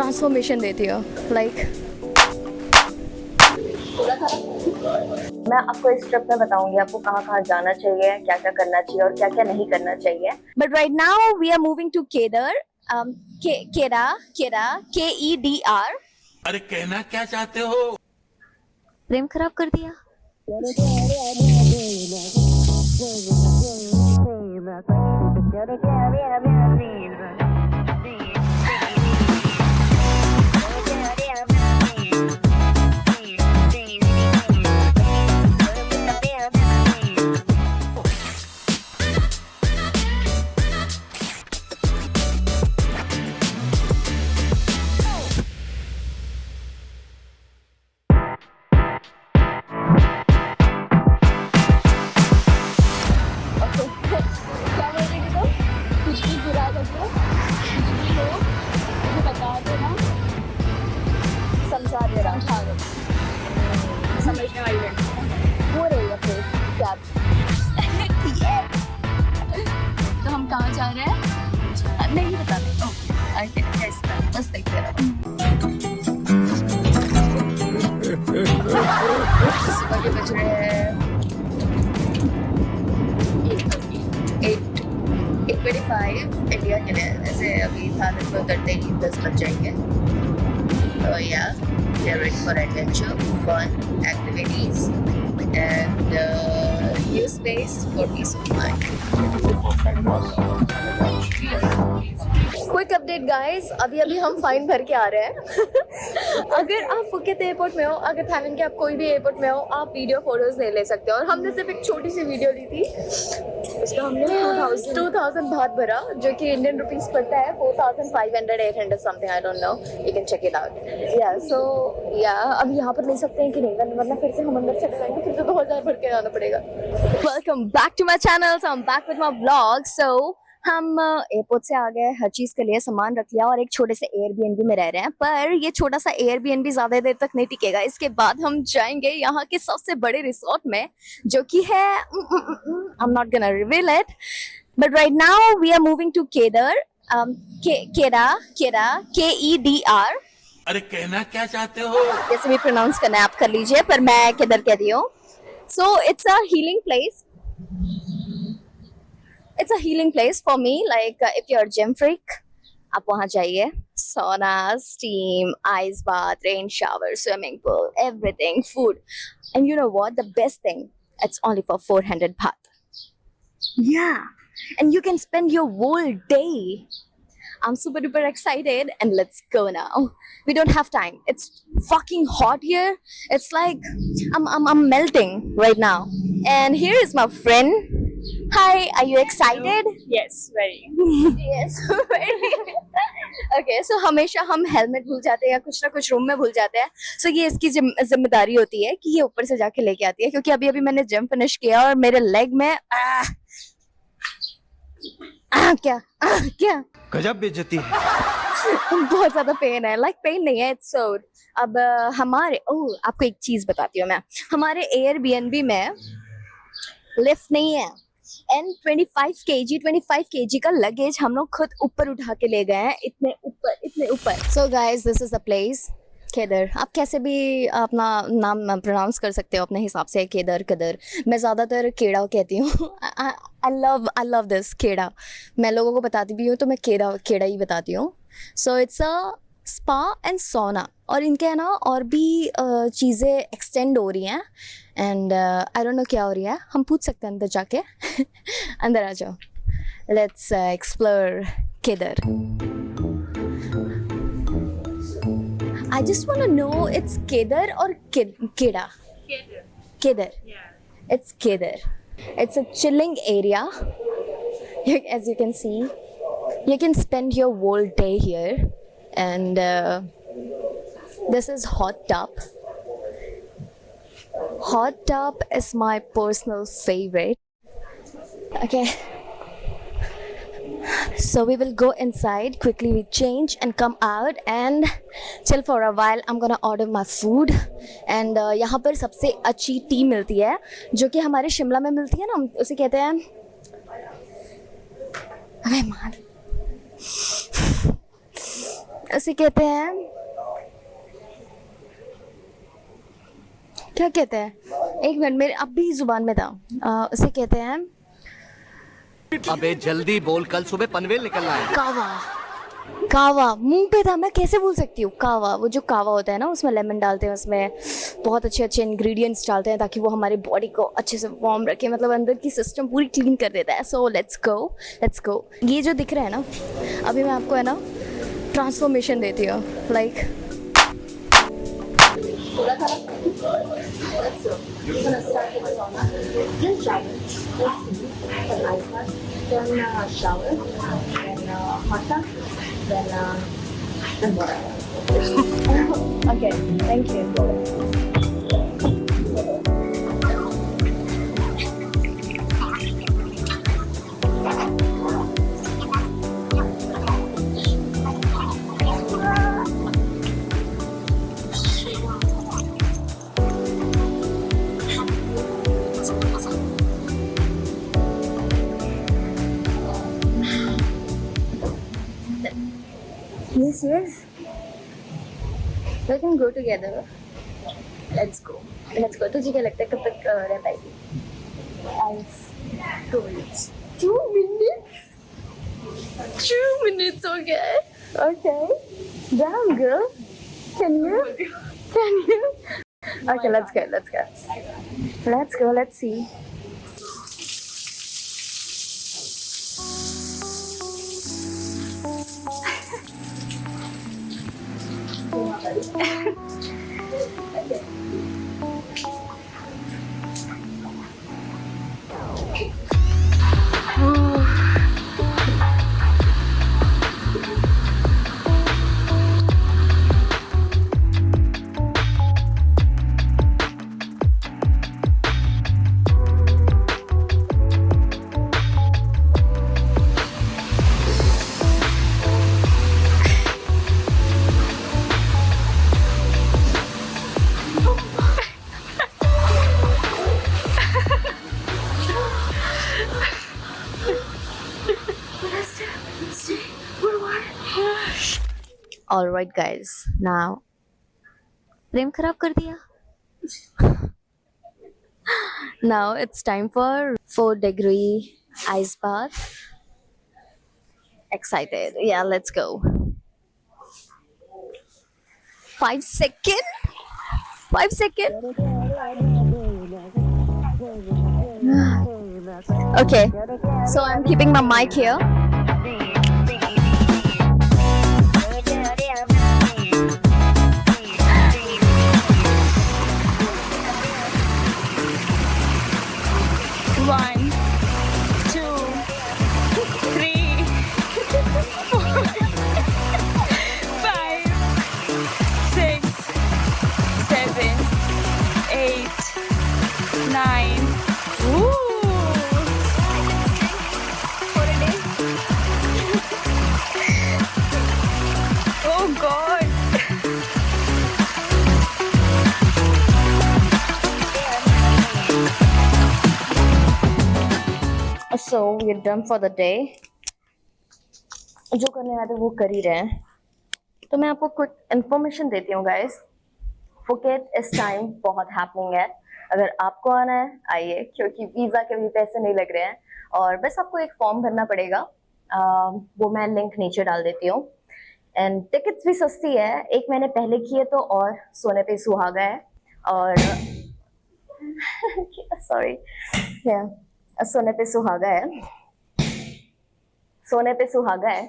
Transformation देती हो like. मैं आपको इस ट्रिप में बताऊंगी आपको कहाँ कहाँ जाना चाहिए, क्या क्या करना चाहिए और क्या क्या नहीं करना चाहिए। But right now we are moving to Kedar, केदा केदा KEDR। अरे कहना क्या चाहते हो? प्रेम खराब कर दिया। क्या बोल रही थी तुम? कुछ भी बुरा लगे, कुछ भी हो, मुझे बता देना, समझा दे रहा। समझने वाली लड़की हो रही है फिर क्या? तो हम कहाँ जा रहे हैं नहीं बता रहे। बस देखते रहो। सुबह के बज रहे हैं 8:25 इंडिया के लिए। ऐसे अभी थाईलैंड में उतरते ही 10 बज जाएंगे। तो या we are ready for adventure, fun, activities and new space for peace of mind. Quick update guys, अभी अभी हम फाइन भर के आ रहे हैं। अगर आप फुकेत एयरपोर्ट में हो, अगर थाईलैंड के आप कोई भी एयरपोर्ट में हो, आप वीडियो फोटोज ले सकते हो। और हमने सिर्फ एक छोटी सी वीडियो ली थी, उसका हमने 2000 बात भरा, जो कि इंडियन रुपीस पड़ता है 4500 800 something, I don't know, you can check it out. या सो या अब यहाँ पर ले सकते हैं कि नहीं, वरना फिर से हम अंदर चले जाएंगे, फिर से 2000 भर के आना पड़ेगा। Welcome back to my channel, so I am back with my vlog. So हम एयरपोर्ट से आ गए, हर चीज के लिए सामान रख लिया और एक छोटे से एयरबीएनबी में रह रहे हैं। पर ये छोटा सा एयरबीएनबी ज्यादा देर तक नहीं टिकेगा, इसके बाद हम जाएंगे यहाँ के सबसे बड़े रिसोर्ट में, जो कि है I am not gonna reveal it, but right now we are moving to Kedar, केदा KEDR। अरे कहना क्या चाहते हो? जैसे भी प्रोनाउंस करना है आप कर लीजिए, पर मैं केदार कहती हूँ। So it's a healing place. It's a healing place for me. Like if you're a gym freak, आप वहाँ जाइए। Sauna, steam, ice bath, rain shower, swimming pool, everything, food. And you know what? The best thing, it's only for 400 baht. Yeah, and you can spend your whole day. I'm super duper excited, and let's go now. We don't have time. It's fucking hot here. It's like I'm melting right now. And here is my friend. Hi, are you excited? Yes, very. Yes, very. Okay, so हमेशा हम helmet भूल जाते हैं या कुछ ना कुछ room में भूल जाते हैं। So ये इसकी जिम्मेदारी होती है कि ये ऊपर से जाके लेके आती है, क्योंकि अभी अभी मैंने जिम फिनिश किया और मेरे लेग में क्या गजब बेइज्जती है। बहुत ज्यादा पेन है। लाइक पेन नहीं है, इट्स सोर। अब हमारे आपको एक चीज बताती हूँ मैं, हमारे एयरबीएनबी में लिफ्ट नहीं है। एंड 25 kg का लगेज हम लोग खुद ऊपर उठा के ले गए हैं, इतने ऊपर। So guys, this is the place Kedar. आप कैसे भी अपना नाम प्रोनाउंस कर सकते हो अपने हिसाब से, केदार कदर। मैं ज़्यादातर केड़ा कहती हूँ। आई लव दिस केड़ा। मैं लोगों को बताती भी हूँ तो मैं केड़ा ही बताती हूँ। So it's a spa and सोना, और इनके है ना और भी चीज़ें एक्सटेंड हो रही हैं। एंड आई डोंट नो क्या हो रही है, हम पूछ सकते हैं अंदर जाके। अंदर आ जाओ, let's explore Kedar. I just want to know, it's Kedar or Keda? Kedar. Yeah. It's Kedar. It's a chilling area. As you can see, you can spend your whole day here. And this is hot tub. Hot tub is my personal favorite. Okay. So we will go inside, quickly we change and come out and chill for a while. I'm gonna order my food. And यहाँ पर सबसे अच्छी T मिलती है, जो कि हमारे शिमला में मिलती है ना, उसे कहते हैं, अबे मान, उसे कहते हैं, क्या कहते हैं, एक मिनट मेरे अब भी जुबान में था। उसे कहते हैं अबे जल्दी बोल, कल सुबह पनवेल निकलना है। कावा। कावा मुंह पे था, मैं कैसे भूल सकती हूँ। कावा, वो जो कावा होता है ना, उसमें लेमन डालते हैं, उसमें बहुत अच्छे अच्छे इंग्रेडिएंट्स डालते हैं ताकि वो हमारी बॉडी को अच्छे से वार्म रखे, मतलब अंदर की सिस्टम पूरी क्लीन कर देता है। So let's go, let's go. ये जो दिख रहा है ना, अभी मैं आपको है ना ट्रांसफॉर्मेशन देती हूँ, like okay, thank you. Yes, yes. We can go together. Let's go. Let's go. तुझे क्या लगता है कब तक रह पाएगी? As 2 minutes. 2 minutes? 2 minutes हो गया है. Okay. Damn girl. Can you? Can you? Okay, let's go. Let's go. Let's go. Let's see. All right, guys. Now, प्रेम खराब कर दिया. Now it's time for 4-degree ice bath. Excited? Yeah, let's go. 5 seconds. 5 seconds. Okay. So I'm keeping my mic here. One, two, three, 4, 5, 6, 7, 8, 9. Ooh. For a day. Oh God. So we're done for the day. जो करने आए थे वो कर ही रहे हैं. तो मैं आपको कुछ इन्फॉर्मेशन देती हूँ गाइस. फुकेट इस टाइम बहुत हैपनिंग है. अगर आपको आना है आइए, क्योंकि वीजा के भी पैसे नहीं लग रहे हैं और बस आपको एक फॉर्म भरना पड़ेगा. वो मैं लिंक नीचे डाल देती हूँ. एंड टिकट्स भी सस्ती है. 1 महीने पहले किए तो और सोने पे सुहागा है. और सॉरी, सोने पे सुहागा है. सोने पे सुहागा है.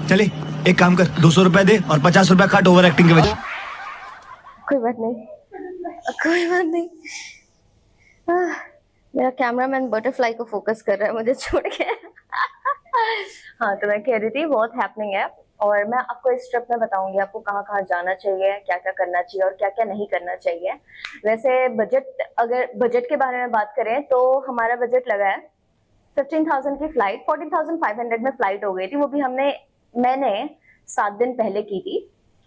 चले एक काम कर, 200 रुपए दे और 50 रुपए काट ओवर एक्टिंग के वजह. कोई बात नहीं, कोई बात नहीं. मेरा कैमरामैन बटरफ्लाई को फोकस कर रहा है मुझे छोड़ के. हाँ, तो मैं कह रही थी बहुत हैपनिंग है और मैं आपको इस ट्रिप में बताऊंगी आपको कहाँ कहाँ जाना चाहिए, क्या क्या करना चाहिए और क्या क्या नहीं करना चाहिए. वैसे बजट, अगर बजट के बारे में बात करें तो हमारा बजट लगा है 15,000 की फ्लाइट. 14,500 में फ्लाइट हो गई थी. वो भी मैंने 7 दिन पहले की थी.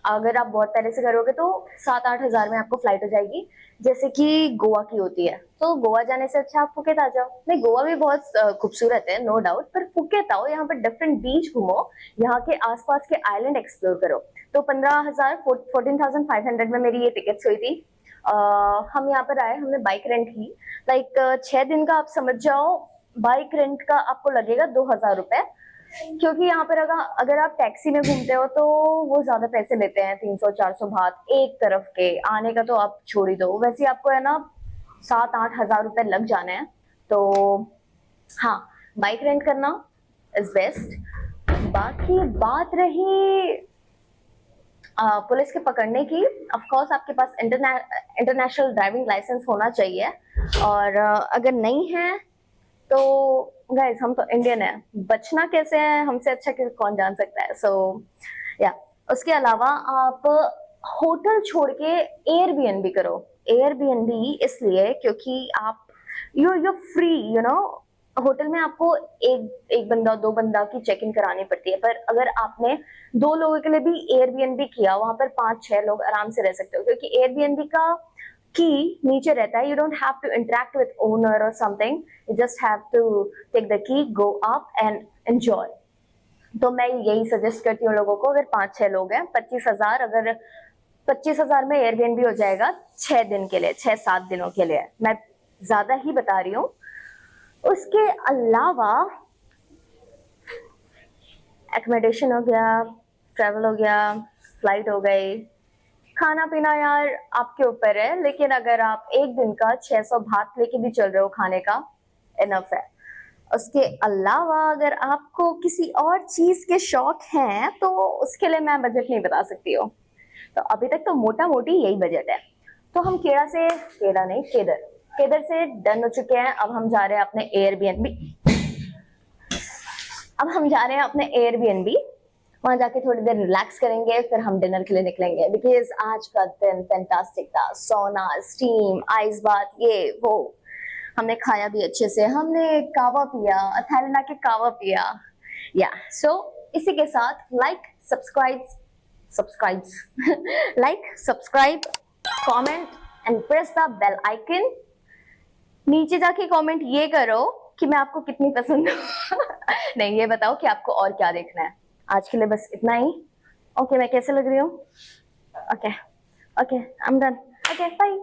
अगर आप बहुत पहले से करोगे तो 7-8 हजार में आपको फ्लाइट हो जाएगी, जैसे कि गोवा की होती है। तो गोवा जाने से अच्छा आप फुकेत आ जाओ। नहीं, गोवा भी बहुत खूबसूरत है, नो डाउट, पर फुकेत आओ, यहाँ पर डिफरेंट बीच घूमो, यहाँ के आसपास के आइलैंड एक्सप्लोर करो। तो 14,500 में मेरी ये टिकट्स हुई थी। हम यहाँ पर आए, हमने बाइक रेंट की। लाइक 6 दिन का आप समझ जाओ, बाइक रेंट का आपको लगेगा 2,000 रुपए, क्योंकि यहाँ पर अगर आप टैक्सी में घूमते हो तो वो ज्यादा पैसे लेते हैं, 300-400 बात एक तरफ के। आने का तो आप छोड़ ही दो, वैसे आपको है ना 7-8 हजार रुपए लग जाने हैं। तो हाँ, बाइक रेंट करना इज बेस्ट। बाकी बात रही पुलिस के पकड़ने की, ऑफ कोर्स आपके पास इंटरनेशनल ड्राइविंग लाइसेंस होना चाहिए, और अगर नहीं है तो गाइस हम तो इंडियन है, बचना कैसे है हमसे अच्छा कौन जान सकता है। सो या उसके अलावा आप होटल छोड़ के एयरबीएनबी करो। एयरबीएनबी इसलिए क्योंकि आप you free, you know, hotel में आपको एक बंदा 2 बंदा की चेक इन करानी पड़ती है, पर अगर आपने 2 लोगों के लिए भी एयरबीएनबी किया, वहां पर 5-6 लोग आराम से रह सकते हो, क्योंकि एयरबीएनबी का की नीचे रहता है। You don't have to interact with owner और something, you just have to take the key, go up and enjoy. तो मैं यही सजेस्ट करती हूँ लोगों को, अगर 5-6 लोग हैं, 25,000, अगर 25,000 में एयरबीएनबी हो जाएगा 6 दिन के लिए, 6-7 दिनों के लिए, मैं ज्यादा ही बता रही हूँ। उसके अलावा एकोमोडेशन हो गया, ट्रैवल हो गया, फ्लाइट हो गई, खाना पीना यार आपके ऊपर है, लेकिन अगर आप एक दिन का 600 भात लेके भी चल रहे हो खाने का, इनफ है। उसके अलावा अगर आपको किसी और चीज के शौक हैं तो उसके लिए मैं बजट नहीं बता सकती हूँ। तो अभी तक तो मोटा मोटी यही बजट है। तो हम केदर से डन हो चुके हैं। अब हम जा रहे हैं अपने एयरबीएनबी। वहां जाके थोड़ी देर रिलैक्स करेंगे, फिर हम डिनर के लिए निकलेंगे, बिकॉज आज का दिन फैंटास्टिक था। सोना, स्टीम, आइस बाथ, ये वो, हमने खाया भी अच्छे से, हमने कावा पिया, अथैलिना के कावा पिया। या सो इसी के साथ like subscribe, comment and press the bell icon. नीचे जाके कमेंट ये करो कि मैं आपको कितनी पसंद हूँ। नहीं, ये बताओ कि आपको और क्या देखना है। आज के लिए बस इतना ही। ओके, मैं कैसे लग रही हूँ? Okay, I am done. Okay, bye.